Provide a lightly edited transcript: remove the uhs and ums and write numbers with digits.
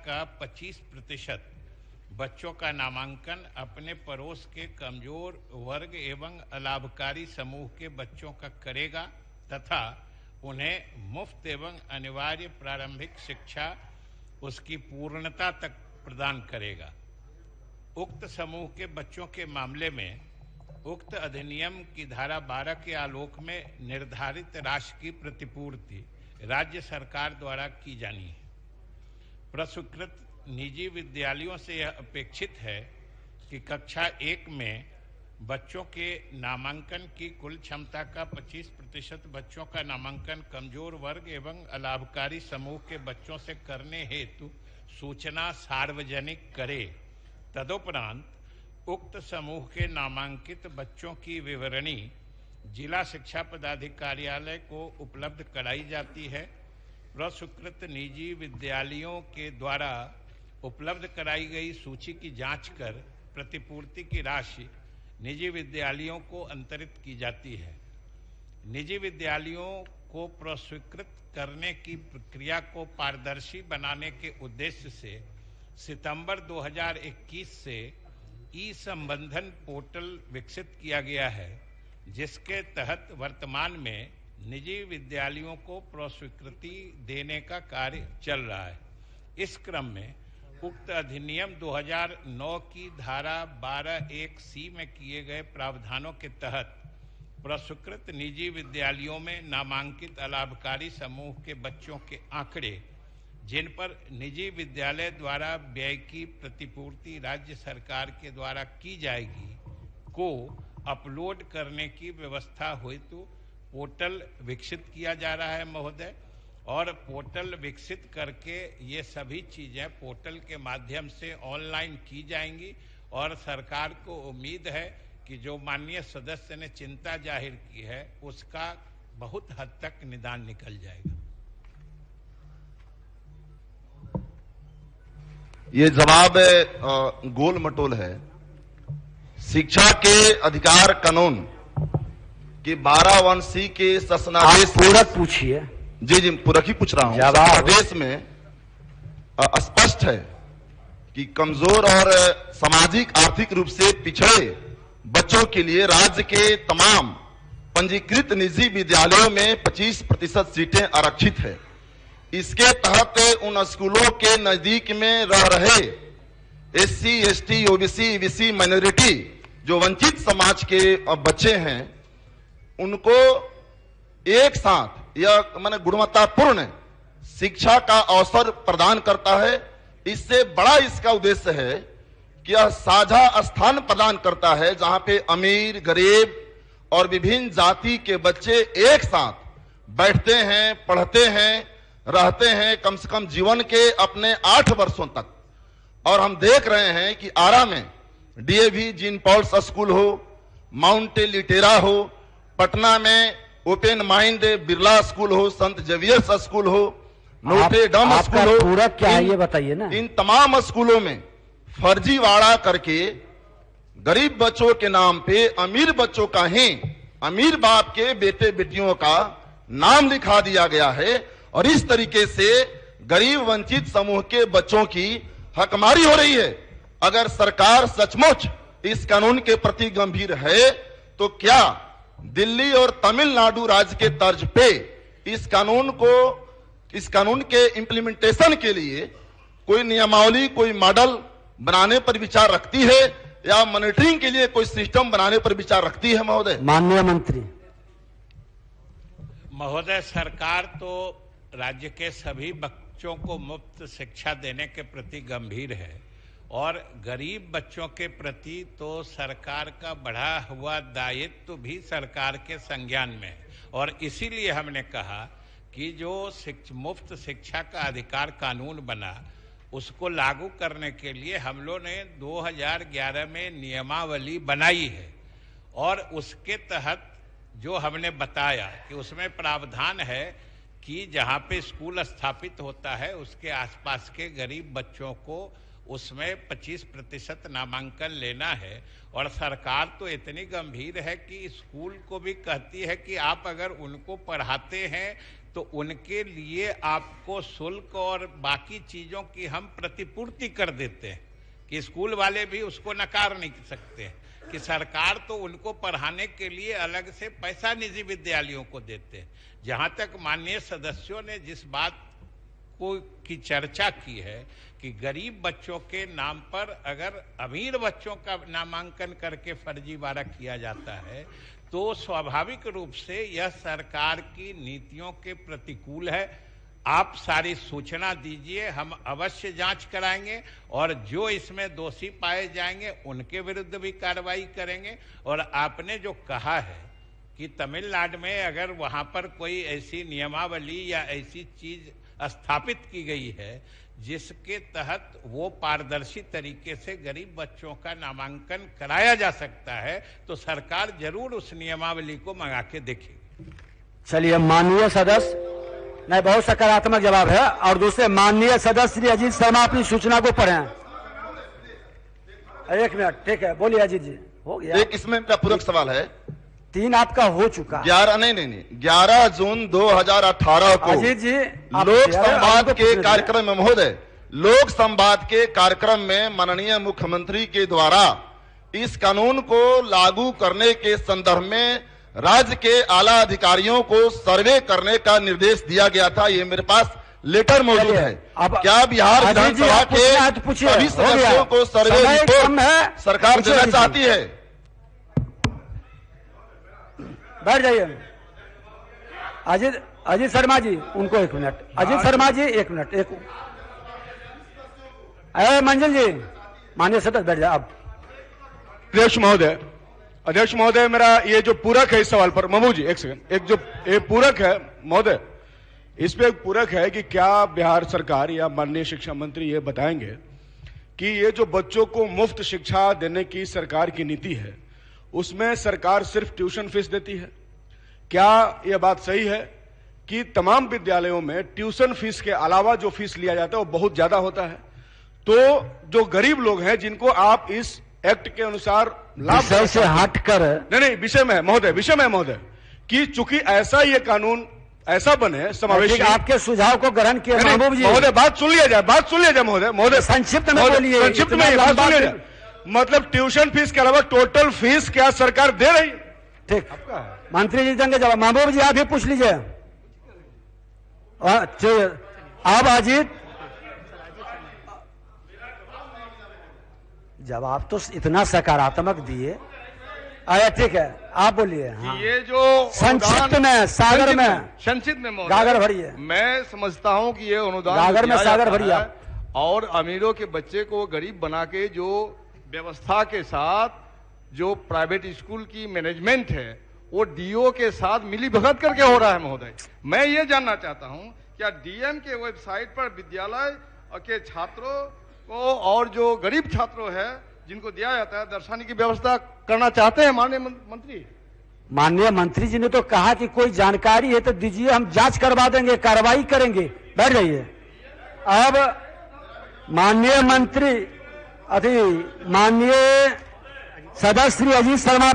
का 25% बच्चों का नामांकन अपने पड़ोस के कमजोर वर्ग एवं अलाभकारी समूह के बच्चों का करेगा तथा उन्हें मुफ्त एवं अनिवार्य प्रारंभिक शिक्षा उसकी पूर्णता तक प्रदान करेगा। उक्त समूह के बच्चों के मामले में उक्त अधिनियम की धारा 12 के आलोक में निर्धारित राशि की प्रतिपूर्ति राज्य सरकार द्वारा की जानी है। प्रस्वीकृत निजी विद्यालयों से यह अपेक्षित है कि कक्षा 1 में बच्चों के नामांकन की कुल क्षमता का 25% बच्चों का नामांकन कमजोर वर्ग एवं अलाभकारी समूह के बच्चों से करने हेतु सूचना सार्वजनिक करे। तदुपरांत उक्त समूह के नामांकित बच्चों की विवरणी जिला शिक्षा पदाधिकारियालय को उपलब्ध कराई जाती है। प्रस्वीकृत निजी विद्यालयों के द्वारा उपलब्ध कराई गई सूची की जांच कर प्रतिपूर्ति की राशि निजी विद्यालयों को अंतरित की जाती है। निजी विद्यालयों को प्रस्वीकृत करने की प्रक्रिया को पारदर्शी बनाने के उद्देश्य से सितंबर 2021 से ई संबंधन पोर्टल विकसित किया गया है, जिसके तहत वर्तमान में निजी विद्यालयों को प्रस्वीकृति देने का कार्य चल रहा है। इस क्रम में उक्त अधिनियम 2009 की धारा 12(1)(c) में किए गए प्रावधानों के तहत प्रस्वीकृत निजी विद्यालयों में नामांकित अलाभकारी समूह के बच्चों के आंकड़े, जिन पर निजी विद्यालय द्वारा व्यय की प्रतिपूर्ति राज्य सरकार के द्वारा की जाएगी, को अपलोड करने की व्यवस्था हेतु पोर्टल विकसित किया जा रहा है महोदय। और पोर्टल विकसित करके ये सभी चीजें पोर्टल के माध्यम से ऑनलाइन की जाएंगी और सरकार को उम्मीद है कि जो माननीय सदस्य ने चिंता जाहिर की है उसका बहुत हद तक निदान निकल जाएगा। ये जवाब गोल मटोल है। शिक्षा के अधिकार कानून के 12(1)(c) के शासनादेश पूरक पूछिए। जी पूरक ही पूछ रहा हूं। शासनादेश में स्पष्ट है कि कमजोर और सामाजिक आर्थिक रूप से पिछड़े बच्चों के लिए राज्य के तमाम पंजीकृत निजी विद्यालयों में 25% सीटें आरक्षित है। इसके तहत उन स्कूलों के नजदीक में रह रहे SC, ST, OBC, EBC minority जो वंचित समाज के बच्चे हैं, उनको एक साथ यह माने गुणवत्तापूर्ण शिक्षा का अवसर प्रदान करता है। इससे बड़ा इसका उद्देश्य है कि यह साझा स्थान प्रदान करता है जहां पे अमीर, गरीब और विभिन्न जाति के बच्चे एक साथ बैठते हैं, पढ़ते हैं, रहते हैं, कम से कम जीवन के अपने 8 वर्षों तक। और हम देख रहे हैं कि आरा में DAV जीन पॉल्स स्कूल हो, माउंट लिटेरा हो, पटना में ओपन माइंड बिरला स्कूल हो, संत जेवियर्स स्कूल हो, नोटे डम स्कूल हो, पूरा क्या है ये बताइए ना। इन तमाम स्कूलों में फर्जीवाड़ा करके गरीब बच्चों के नाम पे अमीर बच्चों का ही, अमीर बाप के बेटे बेटियों का नाम लिखा दिया गया है। और इस तरीके से गरीब वंचित समूह के बच्चों की हकमारी हो रही है। अगर सरकार सचमुच इस कानून के प्रति गंभीर है तो क्या दिल्ली और तमिलनाडु राज्य के तर्ज पे इस कानून के इंप्लीमेंटेशन के लिए कोई नियमावली, कोई मॉडल बनाने पर विचार रखती है या मॉनिटरिंग के लिए कोई सिस्टम बनाने पर विचार रखती है महोदय? माननीय मंत्री महोदय, सरकार तो राज्य के सभी बच्चों को मुफ्त शिक्षा देने के प्रति गंभीर है और गरीब बच्चों के प्रति तो सरकार का बढ़ा हुआ दायित्व भी सरकार के संज्ञान में है। और इसीलिए हमने कहा कि जो मुफ्त शिक्षा का अधिकार कानून बना, उसको लागू करने के लिए हम लोग ने 2011 में नियमावली बनाई है और उसके तहत जो हमने बताया कि उसमें प्रावधान है कि जहाँ पे स्कूल स्थापित होता है उसके आसपास के गरीब बच्चों को उसमें 25% नामांकन लेना है। और सरकार तो इतनी गंभीर है कि स्कूल को भी कहती है कि आप अगर उनको पढ़ाते हैं तो उनके लिए आपको शुल्क और बाकी चीजों की हम प्रतिपूर्ति कर देते हैं कि स्कूल वाले भी उसको नकार नहीं सकते कि सरकार तो उनको पढ़ाने के लिए अलग से पैसा निजी विद्यालयों को देते हैं। जहां तक माननीय सदस्यों ने जिस बात की चर्चा की है कि गरीब बच्चों के नाम पर अगर अमीर बच्चों का नामांकन करके फर्जीवाड़ा किया जाता है तो स्वाभाविक रूप से यह सरकार की नीतियों के प्रतिकूल है। आप सारी सूचना दीजिए, हम अवश्य जांच कराएंगे और जो इसमें दोषी पाए जाएंगे उनके विरुद्ध भी कार्रवाई करेंगे। और आपने जो कहा है कि तमिलनाडु में अगर वहां पर कोई ऐसी नियमावली या ऐसी चीज स्थापित की गई है जिसके तहत वो पारदर्शी तरीके से गरीब बच्चों का नामांकन कराया जा सकता है तो सरकार जरूर उस नियमावली को मंगा के देखेगी। चलिए, माननीय सदस्य, नहीं, बहुत सकारात्मक जवाब है। और दूसरे माननीय सदस्य श्री अजीत शर्मा अपनी सूचना को पढ़ें। एक मिनट, ठीक है, बोलिए अजीत जी। हो गया। एक इसमें मेरा पूरक सवाल है। 3 आपका हो चुका। 11 जून 2018 को अजीत जी लोक संवाद के कार्यक्रम में, महोदय, लोक संवाद के कार्यक्रम में माननीय मुख्यमंत्री के द्वारा इस कानून को लागू करने के संदर्भ में राज्य के आला अधिकारियों को सर्वे करने का निर्देश दिया गया था। ये मेरे पास लेटर मौजूद है। क्या बिहार विधानसभा के सभी सदस्यों को सर्वे रिपोर्ट सरकार देना चाहती है? बैठ जाइए। अजीत शर्मा जी, उनको 1 मिनट। अजीत शर्मा जी 1 मिनट। मंजिल जी, माननीय सदस्य बैठ जाए। अब अध्यक्ष महोदय, मेरा ये जो पूरक है इस सवाल पर, ममू जी 1 सेकंड, एक जो ये पूरक है महोदय, इस पे एक पूरक है कि क्या बिहार सरकार या माननीय शिक्षा मंत्री ये बताएंगे कि ये जो बच्चों को मुफ्त शिक्षा देने की सरकार की नीति है उसमें सरकार सिर्फ ट्यूशन फीस देती है? क्या यह बात सही है कि तमाम विद्यालयों में ट्यूशन फीस के अलावा जो फीस लिया जाता है वो बहुत ज्यादा होता है? तो जो गरीब लोग हैं जिनको आप इस एक्ट के अनुसार लाभ से हटकर, नहीं, विषय में महोदय, कि चूंकि ऐसा ये कानून ऐसा बने समावेशी, आपके सुझाव को ग्रहण किया। महबूब जी, महोदय बात सुन लिया जाए महोदय, संक्षिप्त में बोलिए। संक्षिप्त में बात सुन लिया जाए। मतलब ट्यूशन फीस के अलावा टोटल फीस क्या सरकार दे रही? ठीक, मंत्री जी देंगे जवाब। महबूब जी आप भी पूछ लीजिए। अब अजीत, जवाब तो इतना सकारात्मक दिए। अरे ठीक है, आप बोलिए। हाँ। ये जो संक्षिप्त में, सागर में, संक्षिप्त में गागर भरिए। मैं समझता हूं कि ये अनुदान गागर में सागर भरिए और अमीरों के बच्चे को गरीब बना के जो व्यवस्था के साथ जो प्राइवेट स्कूल की मैनेजमेंट है वो डीओ के साथ मिली भगत करके हो रहा है। महोदय, मैं ये जानना चाहता हूं क्या डीएम के वेबसाइट पर विद्यालय के छात्रों को और जो गरीब छात्रों है जिनको दिया जाता है दर्शाने की व्यवस्था करना चाहते हैं माननीय मंत्री? माननीय मंत्री जी ने तो कहा कि कोई जानकारी है तो दीजिए, हम जांच करवा देंगे, कार्रवाई करेंगे। बैठ जाइए। अब माननीय मंत्री, माननीय सदस्य श्री अजीत शर्मा